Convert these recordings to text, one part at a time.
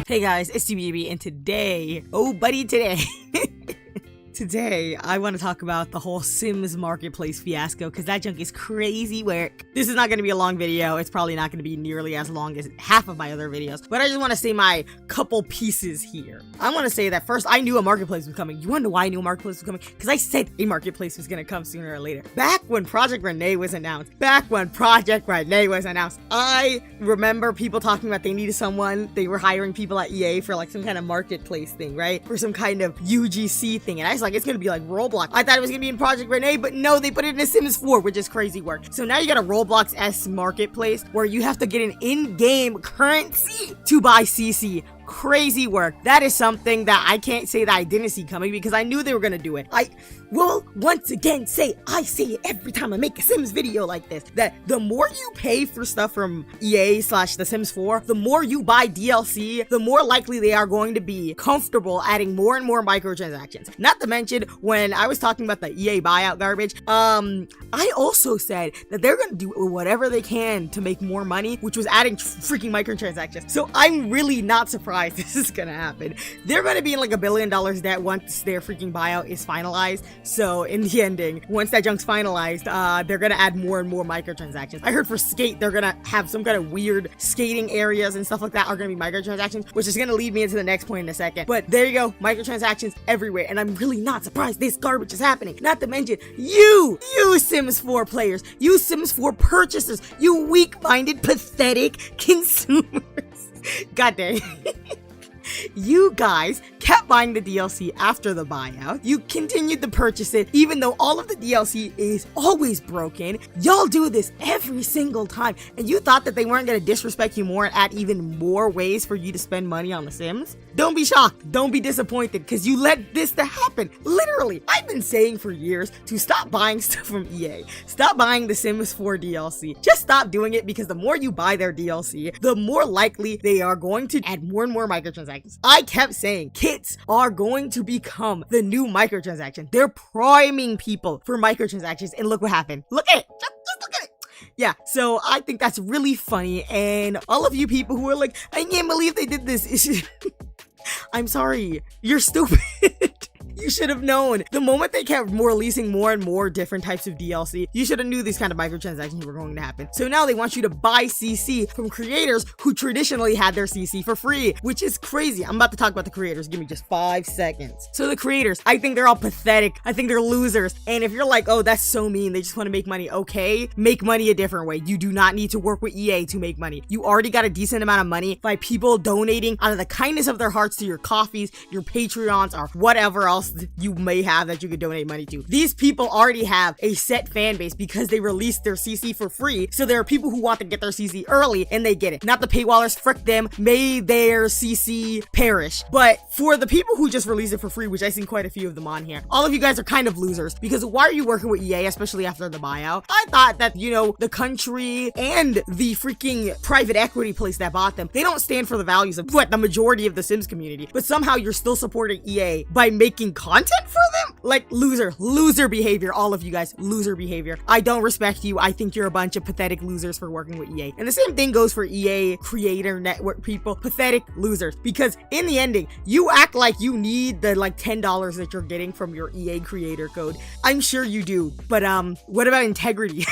Hey guys, it's TBGP, and today, today, I want to talk about the whole Sims marketplace fiasco, because that junk is crazy work. This is not going to be a long video. It's probably not going to be nearly as long as half of my other videos, but I just want to say my couple pieces here. I want to say that first, I knew a marketplace was coming. You want to know why I knew a marketplace was coming? Because I said a marketplace was going to come sooner or later. Back when Project Renee was announced, I remember people talking about they needed someone. They were hiring people at EA for like some kind of marketplace thing, right? For some kind of UGC thing. And I was like, it's gonna be like Roblox. I thought it was gonna be in Project Renee, but no, they put it in a Sims 4, which is crazy work. So now you got a Roblox-esque marketplace where you have to get an in-game currency to buy CC. Crazy work. That is something that I can't say that I didn't see coming, because I knew they were gonna do it. I will once again say, I say it every time I make a Sims video like this, that the more you pay for stuff from EA/The Sims 4, the more you buy DLC, the more likely they are going to be comfortable adding more and more microtransactions. Not to mention, when I was talking about the EA buyout garbage, I also said that they're gonna do whatever they can to make more money, which was adding freaking microtransactions. So I'm really not surprised this is gonna happen. They're gonna be in like $1 billion debt once their freaking buyout is finalized. So in the ending, once that junk's finalized, they're gonna add more and more microtransactions. I heard for Skate, they're gonna have some kind of weird skating areas and stuff like that are gonna be microtransactions, which is gonna lead me into the next point in a second. But there you go, microtransactions everywhere, and I'm really not surprised this garbage is happening. Not to mention, you Sims 4 players, you Sims 4 purchasers, you weak-minded, pathetic consumers. God dang. You guys kept buying the DLC after the buyout. You continued to purchase it even though all of the DLC is always broken. Y'all do this every single time, and you thought that they weren't going to disrespect you more and add even more ways for you to spend money on The Sims? Don't be shocked. Don't be disappointed, because you let this to happen. Literally, I've been saying for years to stop buying stuff from EA. Stop buying The Sims 4 DLC. Just stop doing it, because the more you buy their DLC, the more likely they are going to add more and more microtransactions. I kept saying kits are going to become the new microtransaction. They're priming people for microtransactions, and look what happened. Look at it. Just look at it. Yeah, so I think that's really funny, and all of you people who are like, I can't believe they did this. I'm sorry. You're stupid. You should have known. The moment they kept releasing more and more different types of DLC, you should have knew these kind of microtransactions were going to happen. So now they want you to buy CC from creators who traditionally had their CC for free, which is crazy. I'm about to talk about the creators. Give me just 5 seconds. So the creators, I think they're all pathetic. I think they're losers. And if you're like, oh, that's so mean, they just want to make money. Okay, make money a different way. You do not need to work with EA to make money. You already got a decent amount of money by people donating out of the kindness of their hearts to your coffees, your Patreons, or whatever else you may have that you could donate money to. These people already have a set fan base because they released their CC for free. So there are people who want to get their CC early, and they get it. Not the paywallers, frick them, may their CC perish. But for the people who just release it for free, which I've seen quite a few of them on here, all of you guys are kind of losers, because why are you working with EA, especially after the buyout? I thought that, you know, the country and the freaking private equity place that bought them, they don't stand for the values of the majority of the Sims community, but somehow you're still supporting EA by making content for them? Like, loser behavior. All of you guys, loser behavior. I don't respect you. I think you're a bunch of pathetic losers for working with EA. And the same thing goes for EA creator network people. Pathetic losers. Because in the ending, you act like you need the like $10 that you're getting from your EA creator code. I'm sure you do. But what about integrity?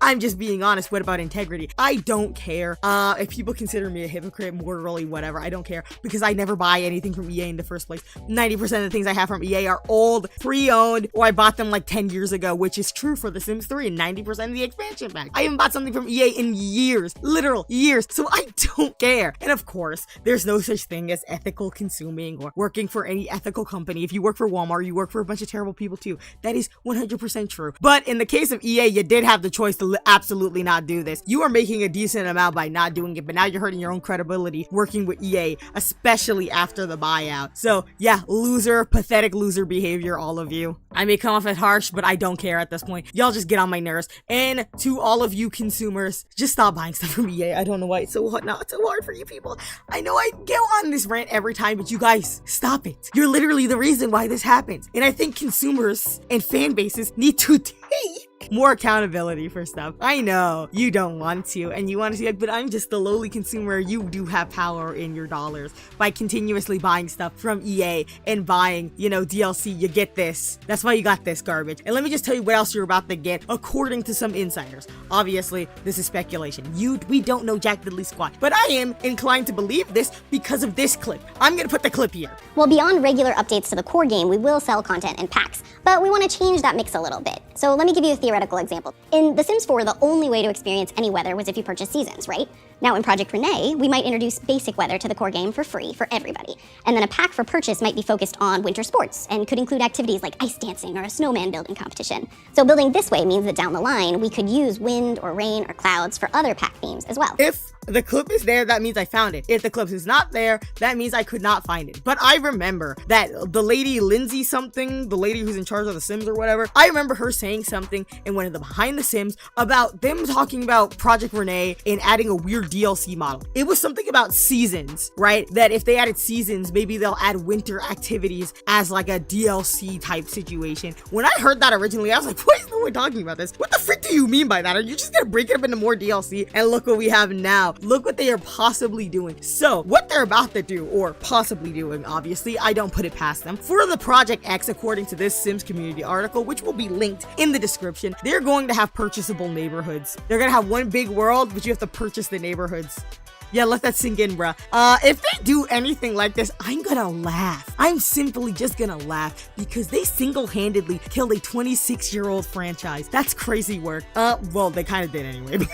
I'm just being honest. What about integrity? I don't care. If people consider me a hypocrite, morally, whatever, I don't care, because I never buy anything from EA in the first place. 90% of the things I have from EA are old, pre-owned, or I bought them like 10 years ago, which is true for The Sims 3 and 90% of the expansion pack. I haven't bought something from EA in years, literal years, so I don't care. And of course, there's no such thing as ethical consuming or working for any ethical company. If you work for Walmart, you work for a bunch of terrible people too. That is 100% true. But in the case of EA, you did have the choice to absolutely not do this. You are making a decent amount by not doing it, but now you're hurting your own credibility working with EA, especially after the buyout. So yeah, loser, pathetic loser behavior, all of you. I may come off as harsh, but I don't care at this point. Y'all just get on my nerves. And to all of you consumers, just stop buying stuff from EA. I don't know why it's so hard for you people. I know I go on this rant every time, but you guys, stop it. You're literally the reason why this happens. And I think consumers and fan bases need to take like more accountability for stuff. I know you don't want to, and you want to see like, but I'm just the lowly consumer. You do have power in your dollars by continuously buying stuff from EA and buying, DLC. You get this. That's why you got this garbage. And let me just tell you what else you're about to get, according to some insiders. Obviously, this is speculation. We don't know jack diddly squat, but I am inclined to believe this because of this clip. I'm gonna put the clip here. Well, beyond regular updates to the core game, we will sell content in packs, but we want to change that mix a little bit. So let me give you a theoretical example. In The Sims 4, the only way to experience any weather was if you purchased seasons, right? Now in Project Renee, we might introduce basic weather to the core game for free for everybody. And then a pack for purchase might be focused on winter sports and could include activities like ice dancing or a snowman building competition. So building this way means that down the line, we could use wind or rain or clouds for other pack themes as well. If the clip is there, that means I found it. If the clip is not there, that means I could not find it. But I remember that the lady Lindsay something, the lady who's in charge of the Sims or whatever, I remember her saying something in one of the behind the Sims about them talking about Project Renee and adding a weird DLC model. It was something about seasons, right? That if they added seasons, maybe they'll add winter activities as like a DLC type situation. When I heard that originally, I was like, why is no one talking about this? What the frick do you mean by that? Are you just gonna break it up into more DLC? And look what we have now. Look what they are possibly doing. So what they're about to do, or possibly doing, obviously, I don't put it past them. For the Project X, according to this Sims community article, which will be linked in the description, they're going to have purchasable neighborhoods. They're gonna have one big world, but you have to purchase the neighborhoods. Yeah, let that sink in, bruh. If they do anything like this, I'm gonna laugh. I'm simply just gonna laugh because they single-handedly killed a 26-year-old franchise. That's crazy work. Well, they kind of did anyway.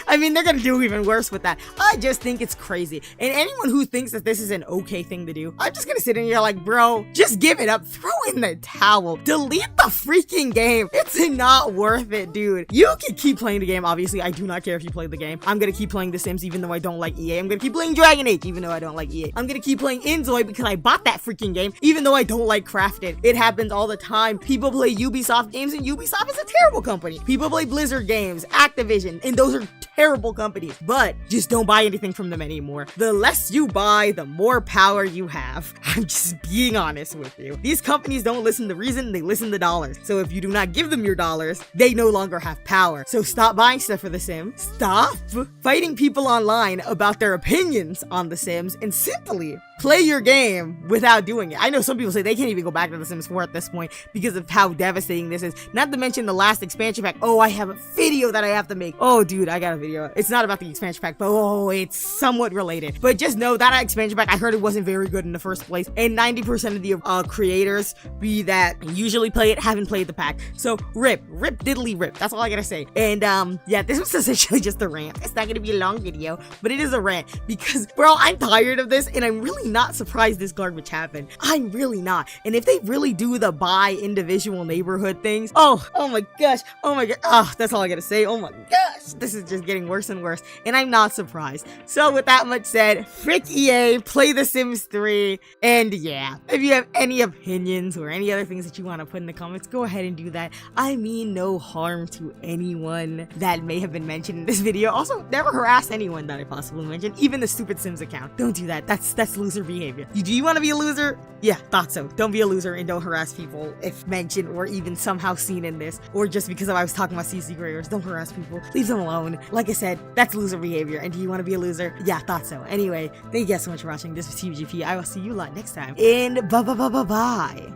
I mean, they're gonna do even worse with that. I just think it's crazy. And anyone who thinks that this is an okay thing to do, I'm just gonna sit in here like, bro, just give it up. Throw in the towel. Delete the freaking game. It's not worth it, dude. You can keep playing the game. Obviously, I do not care if you play the game. I'm gonna keep playing The Sims even though I don't like EA. I'm gonna keep playing Dragon Age even though I don't like EA. I'm gonna keep playing Inzoi because I bought that freaking game even though I don't like Crafted. It happens all the time. People play Ubisoft games and Ubisoft is a terrible company. People play Blizzard games, Activision, and those are terrible companies. But just don't buy anything from them anymore. The less you buy, the more power you have. I'm just being honest with you. These companies don't listen to reason, they listen to dollars. So if you do not give them your dollars, they no longer have power. So stop buying stuff for The Sims. Stop fighting people online about their opinions on The Sims and simply play your game without doing it. I know some people say they can't even go back to The Sims 4 at this point because of how devastating this is. Not to mention the last expansion pack. Oh, I have a video that I have to make. Oh, dude, I got a video. It's not about the expansion pack, but oh, it's somewhat related. But just know that expansion pack, I heard it wasn't very good in the first place. And 90% of the creators, be that usually play it, haven't played the pack. So rip diddly rip. That's all I gotta say. And yeah, this was essentially just a rant. It's not gonna be a long video, but it is a rant because, bro, I'm tired of this and I'm really not surprised this garbage happened. I'm really not. And if they really do the buy individual neighborhood things, oh my gosh, that's all I gotta say. Oh my gosh, this is just getting worse and worse, and I'm not surprised. So with that much said, frick EA, play The Sims 3, and yeah, if you have any opinions or any other things that you want to put in the comments, go ahead and do that. I mean no harm to anyone that may have been mentioned in this video. Also, never harass anyone that I possibly mentioned, even the stupid Sims account. Don't do that. That's loser behavior. Do you want to be a loser? Yeah, thought so. Don't be a loser and don't harass people if mentioned or even somehow seen in this, or just because I was talking about CC creators. Don't harass people. Leave them alone. Like I said, that's loser behavior. And do you want to be a loser? Yeah, thought so. Anyway, thank you guys so much for watching. This was TBGP. I will see you lot next time. And bye.